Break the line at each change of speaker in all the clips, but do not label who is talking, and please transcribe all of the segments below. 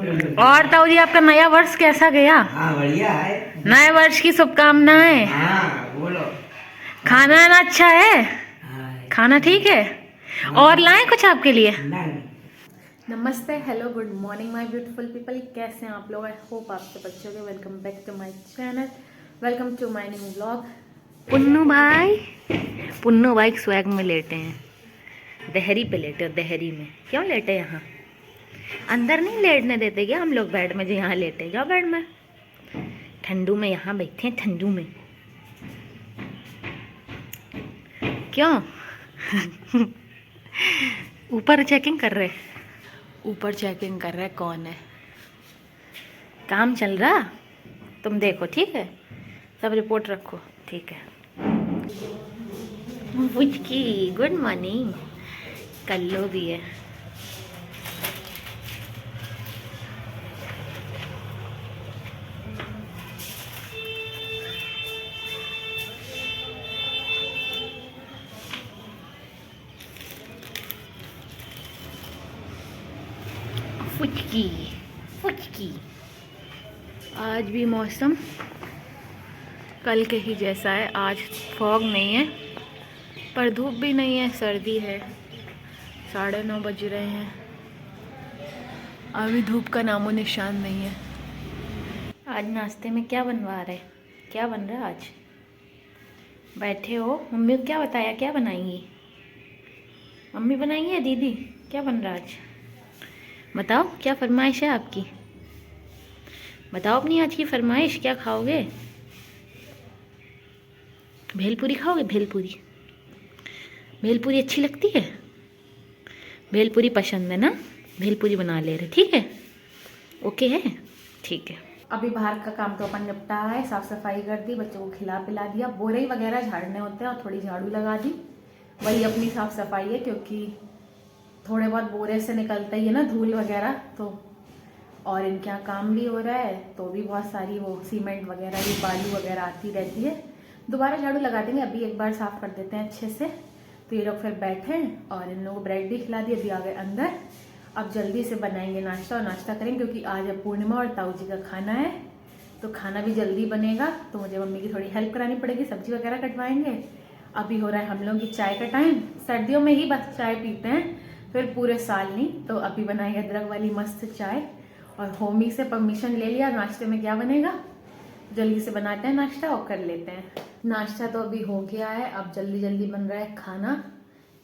और ताऊ जी आपका नया वर्ष कैसा गया?
हाँ बढ़िया है।
नए वर्ष की शुभकामनाएं।
हाँ बोलो।
खाना आना अच्छा है?
हाँ,
खाना ठीक है? और लाएं कुछ आपके लिए?
नहीं।
नमस्ते, hello, good morning my beautiful people. कैसे हैं आप लोग? आई होप आप सब अच्छे होंगे। Welcome back to my channel, welcome to my new vlog. Punnu भाई स्वैग में लेटे हैं, दहरी पे लेटे। दहरी में क्यों लेटे? यहाँ अंदर नहीं लेटने देते क्या हम लोग बेड में? जो यहाँ लेटे, जाओ बेड में। ठंडू में यहाँ बैठे हैं, ठंडू में। क्यों? ऊपर चेकिंग कर रहे, ऊपर चेकिंग कर रहे कौन है। काम चल रहा, तुम देखो, ठीक है? सब रिपोर्ट रखो, ठीक है? की गुड मॉर्निंग। कल्लो भी है। फुचकी फुचकी। आज भी मौसम कल के ही जैसा है। आज फॉग नहीं है, पर धूप भी नहीं है, सर्दी है। 9:30 बज रहे हैं, अभी धूप का नामो निशान नहीं है। आज नाश्ते में क्या बनवा रहे? क्या बन रहा है आज? बैठे हो? मम्मी को क्या बताया, क्या बनाएंगी? मम्मी बनाएंगी या दीदी? क्या बन रहा आज? बताओ, क्या फरमाइश है आपकी? बताओ अपनी आज की फरमाइश, क्या खाओगे? भेलपूरी खाओगे? भेलपूरी, भेलपूरी अच्छी लगती है? भेलपूरी पसंद है ना? भेलपूरी बना ले रहे, ठीक है? ओके है, ठीक है। अभी बाहर का काम तो अपन निपटा है, साफ सफाई कर दी, बच्चों को खिला पिला दिया, बोरे वगैरह झाड़ने होते हैं और थोड़ी झाड़ू लगा दी। वही अपनी साफ सफाई है, क्योंकि थोड़े बहुत बोरे से निकलता ही है ना धूल वगैरह, तो और इनके यहाँ काम भी हो रहा है, तो भी बहुत सारी वो सीमेंट वगैरह, ये बालू वगैरह आती रहती है। दोबारा झाड़ू लगा देंगे, अभी एक बार साफ कर देते हैं अच्छे से। तो ये लोग फिर बैठे हैं और इन लोगों को ब्रेड भी खिला दिया, अभी आ गए अंदर। अब जल्दी से बनाएंगे नाश्ता, और नाश्ता करेंगे क्योंकि आज है पूर्णिमा और ताऊ जी का खाना है, तो खाना भी जल्दी बनेगा। तो मुझे मम्मी की थोड़ी हेल्प करानी पड़ेगी, सब्जी वगैरह कटवाएंगे। अभी हो रहा है हम लोगों की चाय का टाइम। सर्दियों में ही बस चाय पीते हैं, फिर पूरे साल नहीं। तो अभी बनाएंगे अदरक वाली मस्त चाय, और होमी से परमिशन ले लिया। नाश्ते में क्या बनेगा, जल्दी से बनाते हैं नाश्ता और कर लेते हैं। नाश्ता तो अभी हो गया है, अब जल्दी जल्दी बन रहा है खाना।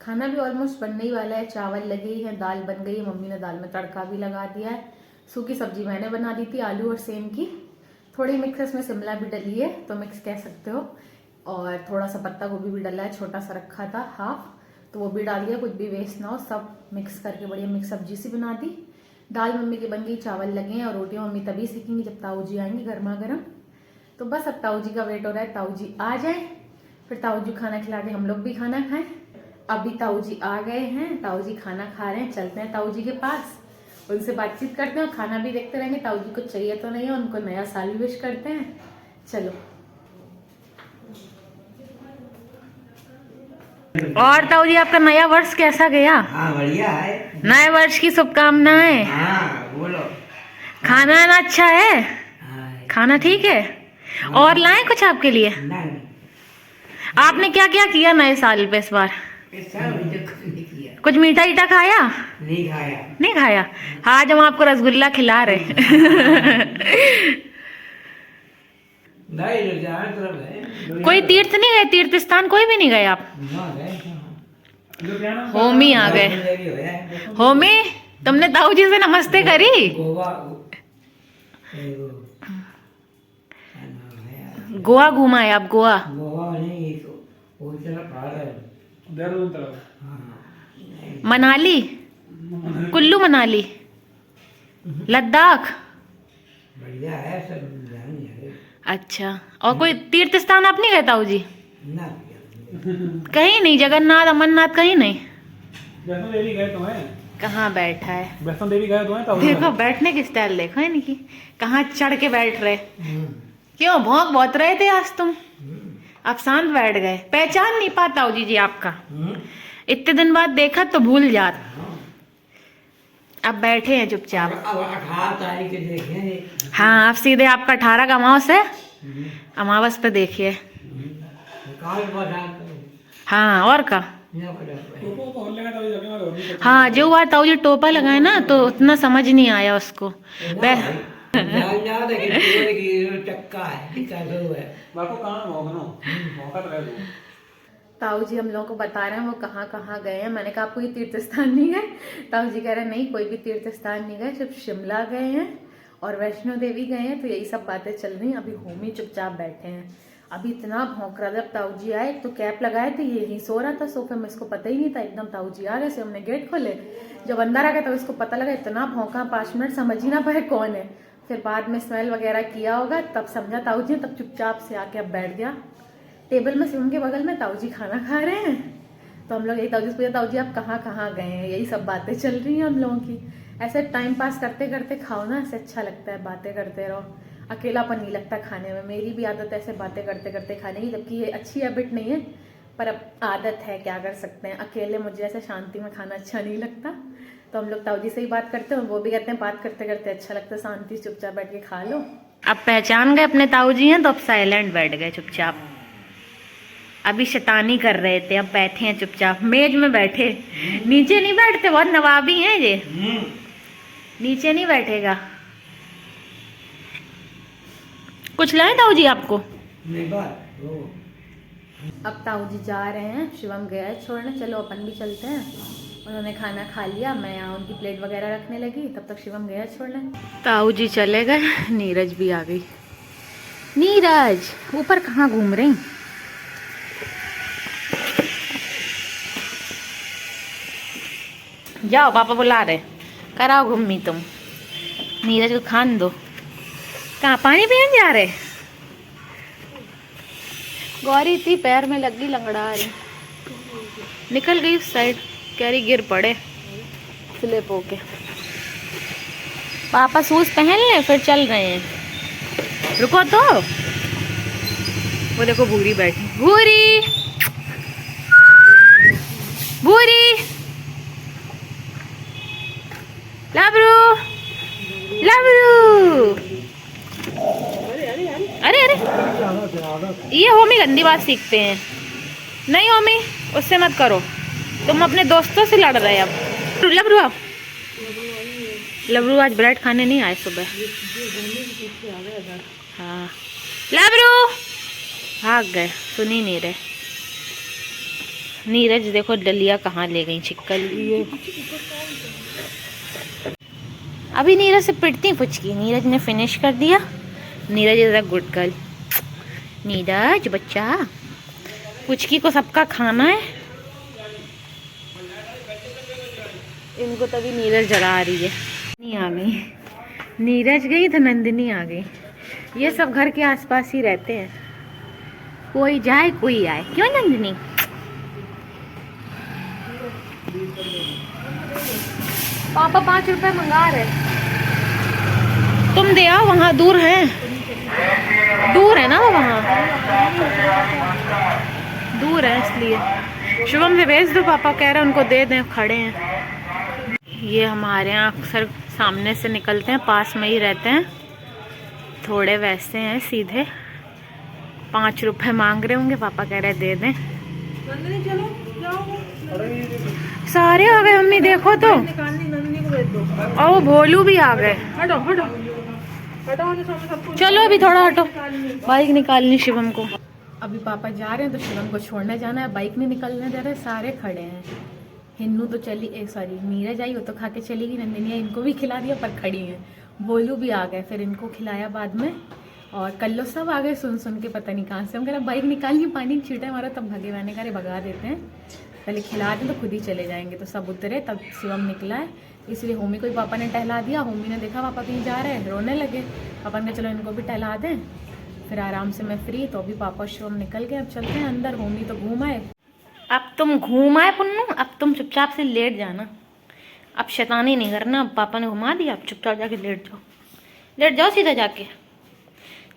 खाना भी ऑलमोस्ट बनने ही वाला है, चावल लगे ही हैं, दाल बन गई है, मम्मी ने दाल में तड़का भी लगा दिया है। सूखी सब्जी मैंने बना दी थी, आलू और सेम की। थोड़ी मिक्स इसमें शिमला भी डली है, तो मिक्स कह सकते हो। और थोड़ा सा पत्ता गोभी भी डला है, छोटा सा रखा था हाफ, तो वो भी डाल दिया, कुछ भी वेस्ट ना हो, सब मिक्स करके बढ़िया मिक्स सब्जी सी बना दी। दाल मम्मी की बन गई, चावल लगे हैं, और रोटियां मम्मी तभी सीखेंगी जब ताऊ जी आएंगी गर्मा गर्म। तो बस अब ताऊ जी का वेट हो रहा है, ताऊ जी आ जाए, फिर ताऊ जी खाना खिला के हम लोग भी खाना खाएं। अभी ताऊ जी आ गए हैं, ताऊ जी खाना खा रहे हैं, चलते हैं ताऊ जी के पास, उनसे बातचीत करते हैं, खाना भी देखते रहेंगे। ताऊ जी को चाहिए तो नहीं है, उनको नया साल भी विश करते हैं। चलो। और ताऊ जी आपका नया वर्ष कैसा गया?
हाँ बढ़िया है।
नए वर्ष की शुभकामनाएं।
हाँ बोलो।
खाना आना अच्छा है?
हाँ,
खाना ठीक है? और लाएं कुछ आपके लिए?
नहीं।
आपने क्या क्या किया नए साल पे इस बार?
इस साल मुझे कुछ नहीं किया।
कुछ मीठा ईठा खाया?
नहीं खाया।
नहीं खाया? आज हम आपको रसगुल्ला खिला रहे।
नहीं जहाँ तरफ है।
कोई तीर्थ नहीं गए? तीर्थ स्थान कोई भी नहीं गए आप? होमी आ गए। होमी, तुमने ताऊ जी से नमस्ते करी? गोवा घूमा है आप? गोवा?
गोवा नहीं, वो तरफ आ रहा है, देहरादून तरफ।
मनाली, कुल्लू मनाली, लद्दाख।
बढ़िया है सब।
अच्छा, और कोई तीर्थ स्थान आप नहीं गए ताऊ जी?
ना
कहीं नहीं? जगन्नाथ, अमरनाथ कहीं नहीं?
वैष्णो देवी गए तो हैं।
कहाँ बैठा है?
वैष्णो देवी गए तो हैं।
देखो बैठने की स्टाइल देखो है इनकी, कहाँ चढ़ के बैठ रहे। क्यों भौंक बहुत रहे थे आज तुम? आप शांत बैठ गए। पहचान नहीं पाता ताऊ जी आपका? इतने दिन बाद देखा तो भूल जात। अब बैठे हैं चुपचाप।
अब 18 तारीख के देखेंगे।
हाँ, अब सीधे आपका 18 का अमावस है, अमावस पे देखिए। हाँ, और का हाँ, जो हुआ ताऊ जी टोपा लगाए ना तो उतना समझ नहीं आया उसको। ताऊ जी हम लोगों को बता रहे हैं वो कहाँ कहाँ गए हैं। मैंने कहा आप कोई तीर्थ स्थान नहीं गए? ताऊ जी कह रहे हैं नहीं, कोई भी तीर्थ स्थान नहीं गए, सिर्फ शिमला गए हैं और वैष्णो देवी गए हैं। तो यही सब बातें चल रही हैं। अभी होमी चुपचाप बैठे हैं। अभी इतना भौंक रहा था। जब ताऊ जी आए तो कैप लगाए थे, यही सो रहा था सोफे में, इसको पता ही नहीं था। एकदम ताऊ जी आ गए से हमने गेट खोले, जब अंदर आ गए तब इसको पता लगा। इतना भौंका 5 मिनट, समझ ही ना पाए कौन है। फिर बाद में स्मेल वगैरह किया होगा, तब समझा ताऊ जी। तब चुपचाप से आके अब बैठ गया टेबल में। शिवम के बगल में ताऊ जी खाना खा रहे हैं। तो हम लोग यही ताऊ जी से पूछा, ताऊ जी आप कहाँ कहाँ गए हैं? यही सब बातें चल रही हैं हम लोगों की। ऐसे टाइम पास करते करते खाओ ना, ऐसे अच्छा लगता है, बातें करते रहो। अकेलापन नहीं लगता खाने में। मेरी भी आदत है ऐसे बातें करते करते खाने की, जबकि ये अच्छी हैबिट नहीं है, पर अब आदत है, क्या कर सकते हैं। अकेले मुझे ऐसे शांति में खाना अच्छा नहीं लगता। तो हम लोग ताऊ जी से ही बात करते हैं, वो भी कहते हैं बात करते करते अच्छा लगता है, शांति से चुपचाप बैठ के खा लो। अब पहचान गए अपने ताऊ जी हैं तो अब साइलेंट बैठ गए चुपचाप। अभी शैतानी कर रहे थे, अब बैठे हैं चुपचाप मेज में बैठे। नीचे नहीं बैठते, बहुत नवाबी हैं ये, नीचे नहीं बैठेगा। कुछ लाए ताऊ जी आपको? अब ताऊ जी जा रहे हैं, शिवम गया है छोड़ने, चलो अपन भी चलते हैं। उन्होंने खाना खा लिया, मैं यहाँ उनकी प्लेट वगैरह रखने लगी, तब तक शिवम गया छोड़ने। ताऊ जी चले गए, नीरज भी आ गई। नीरज ऊपर कहाँ घूम रही? जाओ, पापा बुला रहे, कराओ घूमी तुम। नीरज को खान दो। कहाँ पानी पीने जा रहे? गौरी थी पैर में लगी, लंगड़ा रही, निकल गई उस साइड, कह रही गिर पड़े स्लिप होके। पापा शूज पहन ले फिर चल रहे हैं। रुको तो, वो देखो भूरी बैठी, भूरी भूरी, लबरू लबरू। अरे अरे, ये होमी गंदी बात सीखते हैं। नहीं होमी, उससे मत करो, तुम अपने दोस्तों से लड़ रहे हैं अब। लबरू आओ। लबरू आज ब्रेड खाने नहीं आए सुबह। हाँ, लबरू भाग गए, सुन ही नहीं रहे। नीरज देखो डलिया कहाँ ले गई, चिक्कल। अभी नीरज से पिटती पुचकी। नीरज ने फिनिश कर दिया। Neeraj is a good girl. Neeraj बच्चा, पुचकी को सबका खाना है। इनको तभी नीरज जला आ रही है। नहीं आ गई, नीरज गई तो नंदिनी आ गई। ये सब घर के आसपास ही रहते हैं, कोई जाए कोई आए। क्यों नंदिनी? पापा 5 रुपए मंगा रहे, तुम दे आओ। वहाँ दूर है, दूर है ना वो, वहाँ दूर है इसलिए। शुभम से भेज दो, पापा कह रहे हैं उनको दे दें, खड़े हैं। ये हमारे यहाँ अक्सर सामने से निकलते हैं, पास में ही रहते हैं, थोड़े वैसे हैं सीधे। 5 रुपए मांग रहे होंगे, पापा कह रहे दे दें। सारे आ गए मम्मी, देखो तो। और वो भोलू भी आ गए। चलो अभी थोड़ा हटो, बाइक निकालनी शिवम को। अभी पापा जा रहे हैं तो शिवम को छोड़ने जाना है, बाइक नहीं निकलने दे रहे, सारे खड़े हैं। हिन्नू तो चली, सॉरी नीरज आई, वो तो खा के चली गई। नंदिनी इनको भी खिला दिया, पर खड़ी है। भोलू भी आ गए, फिर इनको खिलाया बाद में। और कल्लो सब आ गए सुन के, पता नहीं कहाँ से। हम कह रहे बाइक निकालिए, पानी छीटे मारो, तब भगे। मैंने कहा भगा देते हैं, पहले खिला दें तो खुद ही चले जाएंगे। तो सब उतरे, तब शिवम निकला है, इसलिए होमी को भी पापा ने टहला दिया। होमी ने देखा पापा कहीं जा रहे हैं, रोने लगे। पापा ने चलो इनको भी टहला दें, फिर आराम से मैं फ्री। तो अभी पापा शिवम निकल गए, अब चलते हैं अंदर। होमी तो घूम आए। अब तुम घूम आए पुन्नू, अब तुम चुपचाप से लेट जाना। अब शैतानी नहीं करना। अब पापा ने घुमा दिया, अब चुपचाप जाके लेट जाओ, लेट जाओ सीधा जाके।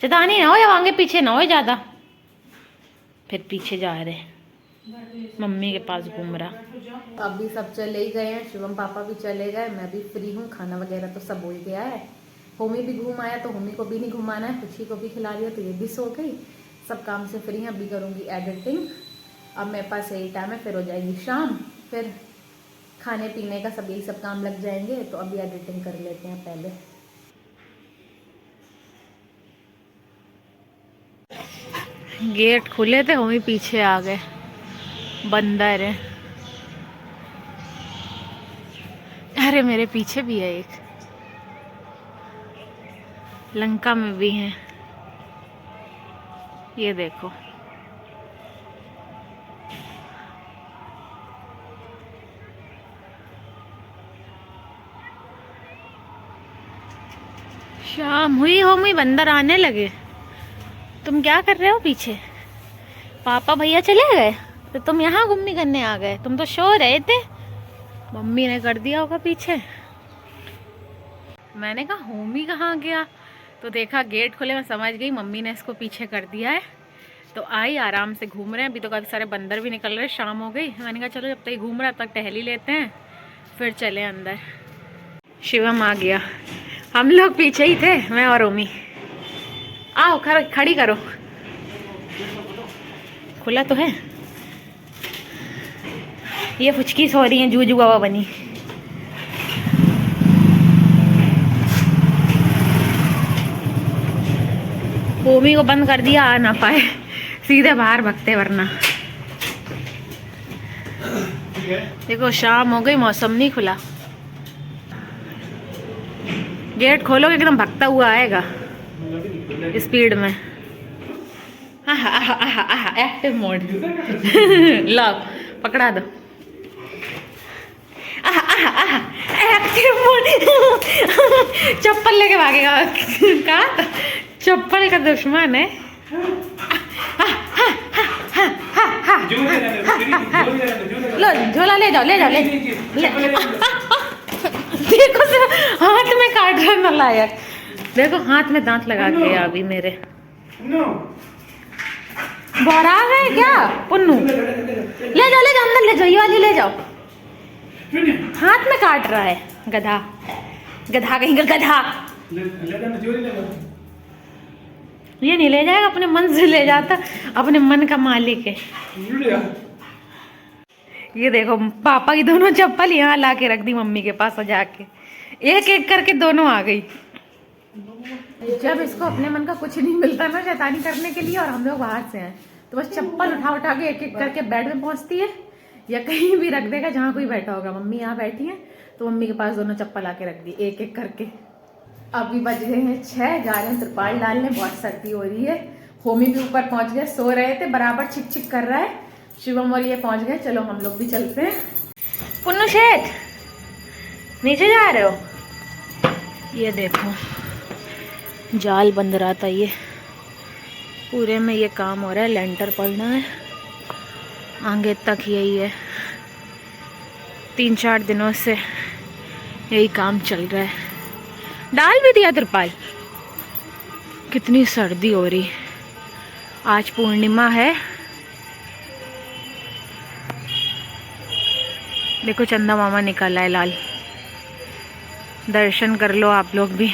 शैतानी ना हो, या आगे पीछे ना हो ज़्यादा, फिर पीछे जा रहे। मम्मी के पास घूम रहा। अभी सब चले ही गए हैं, शिवम पापा भी चले गए, मैं भी फ्री हूँ, खाना वगैरह तो सब हो ही गया है। होमी भी घूम आया तो होमी को भी नहीं घुमाना है, खुशी को भी खिला दिया तो ये भी सो गई। सब काम से फ्री हैं, अभी करूँगी एडिटिंग। अब मेरे पास यही टाइम है, फिर हो जाएगी शाम, फिर खाने पीने का सब यही सब काम लग जाएंगे। तो अभी एडिटिंग कर लेते हैं पहले। गेट खुले थे, होमी पीछे आ गए। बंदर है, अरे मेरे पीछे भी है एक, लंका में भी है, ये देखो। शाम हुई, होमी बंदर आने लगे। तुम क्या कर रहे हो पीछे? पापा भैया चले गए तो तुम यहाँ घूमने करने आ गए? तुम तो सो रहे थे। मम्मी ने कर दिया होगा पीछे। मैंने कहा होमी कहाँ गया, तो देखा गेट खोले, मैं समझ गई मम्मी ने इसको पीछे कर दिया है। तो आई, आराम से घूम रहे हैं। अभी तो काफ़ी सारे बंदर भी निकल रहे हैं, शाम हो गई। मैंने कहा चलो जब तक घूम रहा है तब तक टहल ही लेते हैं, फिर चले अंदर। शिवम आ गया, हम लोग पीछे ही थे, मैं और ओमी। आओ खड़ी करो, खुला तो है। ये फुचकी सो रही है, जूजू बाबा बनी। ओमी को बंद कर दिया, आ ना पाए, सीधे बाहर भगते वरना। देखो शाम हो गई, मौसम नहीं खुला। गेट खोलोगे एकदम भगता हुआ आएगा स्पीड में। एक्टिव मोड लो, पकड़ा दो। एक्टिव मोड चप्पल लेके भागेगा का, चप्पल का दुश्मन है। लो झोला ले जाओ, ले जाओ, ले देखो सिर्फ हाथ में काट रहा नालायक। देखो हाथ में दांत लगा के अभी मेरे। बड़ा है क्या पुन्नू? ले जाओ, ले जाओ, अंदर ले जाओ, ये वाली ले जाओ। हाथ में काट रहा है गधा, गधा कहीं का गधा। ये नहीं ले जाएगा, अपने मन से ले जाता, अपने मन का मालिक है। ये देखो पापा की दोनों चप्पल यहाँ ला के रख दी मम्मी के पास सजा के, एक एक करके दोनों आ गई। जब इसको अपने मन का कुछ नहीं मिलता ना शैतानी करने के लिए, और हम लोग बाहर से हैं, तो बस चप्पल उठा उठा के एक एक करके बेड में पहुंचती है, या कहीं भी रख देगा जहाँ कोई बैठा होगा। मम्मी यहाँ बैठी है तो मम्मी के पास दोनों चप्पल आके रख दी एक एक करके। अभी बज गए हैं 6, जा रहे हैं त्रिपाल डालने, बहुत सर्दी हो रही है। होमी भी ऊपर पहुंच गए, सो रहे थे, बराबर छिक छिक कर रहा है। शिवम और ये पहुंच गए, चलो हम लोग भी चलते हैं। पुन्नू शेठ नीचे जा रहे हो? ये देखो जाल बंद रहा था, ये पूरे में ये काम हो रहा है, लेंटर पड़ना है, आगे तक यही है। 3-4 दिनों से यही काम चल रहा है। डाल भी दिया त्रिपाल। कितनी सर्दी हो रही। आज पूर्णिमा है, देखो चंदा मामा निकला है लाल। दर्शन कर लो आप लोग भी।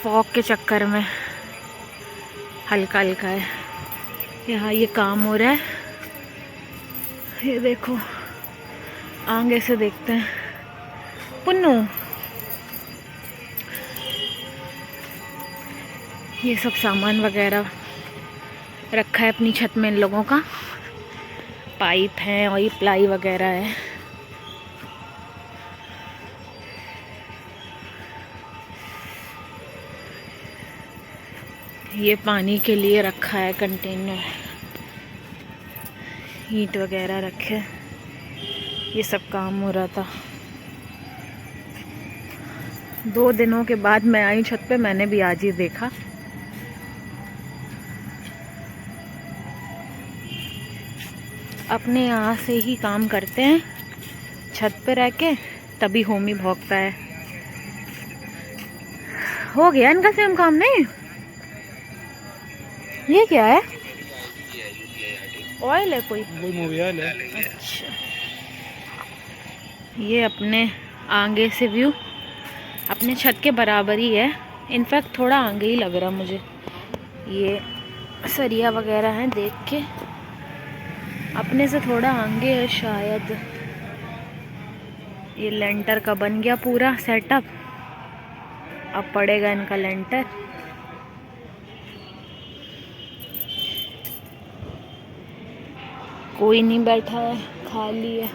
फॉग के चक्कर में हल्का हल्का है। यहाँ ये काम हो रहा है, ये देखो आगे से देखते हैं। पुन्नू ये सब सामान वगैरह रखा है अपनी छत में इन लोगों का, पाइप है और ये प्लाई वगैरह है। ये पानी के लिए रखा है कंटेनर, ईंट वगैरह रखे, ये सब काम हो रहा था। 2 दिनों के बाद मैं आई छत पे, मैंने भी आज ही देखा। अपने यहाँ से ही काम करते हैं छत पे रह के, तभी होमी भौंकता है। हो गया इनका सेम काम नहीं? ये क्या है? ऑयल है कोई?
वही मूवी है।
अच्छा, ये अपने आगे से व्यू अपने छत के बराबर ही है, इनफैक्ट थोड़ा आगे ही लग रहा मुझे। ये सरिया वगैरह हैं, देख के अपने से थोड़ा आगे है शायद। ये लेंटर का बन गया पूरा सेटअप, अब पड़ेगा इनका लेंटर। कोई नहीं बैठा है, खाली है।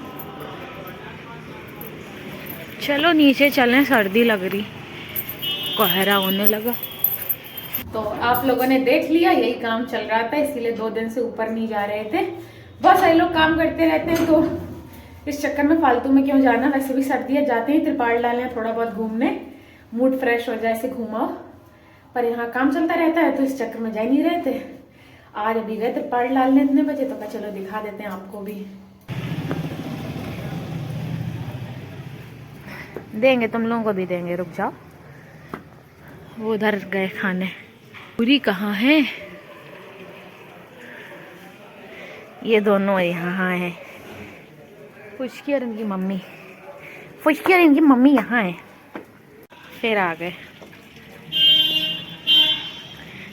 चलो नीचे चलें, सर्दी लग रही, कोहरा होने लगा। तो आप लोगों ने देख लिया, यही काम चल रहा था, इसीलिए 2 दिन से ऊपर नहीं जा रहे थे। बस ये लोग काम करते रहते हैं तो इस चक्कर में फालतू में क्यों जाना। वैसे भी सर्दियाँ जाते हैं त्रिपाल डालने, थोड़ा बहुत घूमने, मूड फ्रेश हो जाए, ऐसे घूमाओ। पर यहाँ काम चलता रहता है तो इस चक्कर में जा नहीं रहे थे। आज अभी गए त्रिपाल डालने इतने बजे, तो क्या चलो दिखा देते हैं आपको भी। देंगे, तुम लोगों को भी देंगे, रुक जाओ। वो उधर गए खाने। पूरी कहाँ है? ये दोनों यहाँ है। फुचकी और इनकी मम्मी, फुचकी और इनकी मम्मी यहाँ है। फिर आ गए।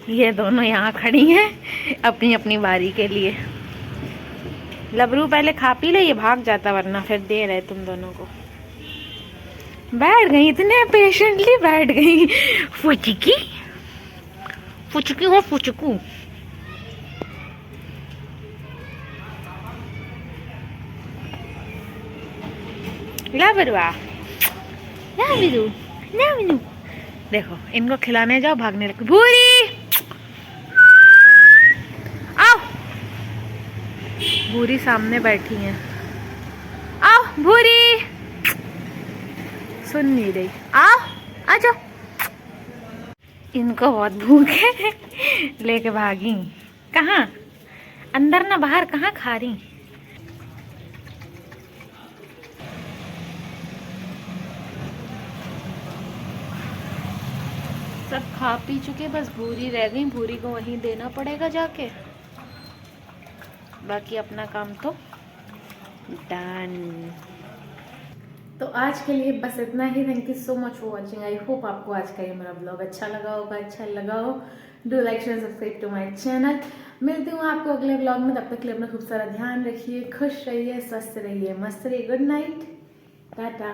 ये दोनों यहाँ खड़ी हैं अपनी अपनी बारी के लिए। लबरू पहले खा पी ले, ये भाग जाता, वरना फिर दे रहे तुम दोनों को। बैठ गई, इतने पेशेंटली बैठ गई। फुचकी, फुचकी हो फुचकू। लाबरुआ, लाबिरू, लाबिरू। देखो इनको खिलाने जाओ, भागने लगे। भूरी आओ, भूरी सामने बैठी है। आओ भूरी, सुन नहीं रही, आओ आ जाओ। इनको बहुत भूख है, लेके भागी। कहाँ? अंदर ना बाहर, कहाँ खा रही? सब खा पी चुके, बस भूरी रह गई। भूरी को वहीं देना पड़ेगा जाके, बाकी अपना काम तो डन। तो आज के लिए बस इतना ही। Thank you so much for watching. I hope आपको आज का ये मेरा ब्लॉग अच्छा लगा होगा। अच्छा लगा हो do like share subscribe to my channel. मिलती हूँ आपको अगले ब्लॉग में, तब तक के लिए अपना खूब सारा ध्यान रखिए, खुश रहिए, स्वस्थ रहिए, मस्त रहिए। Good night, Tata.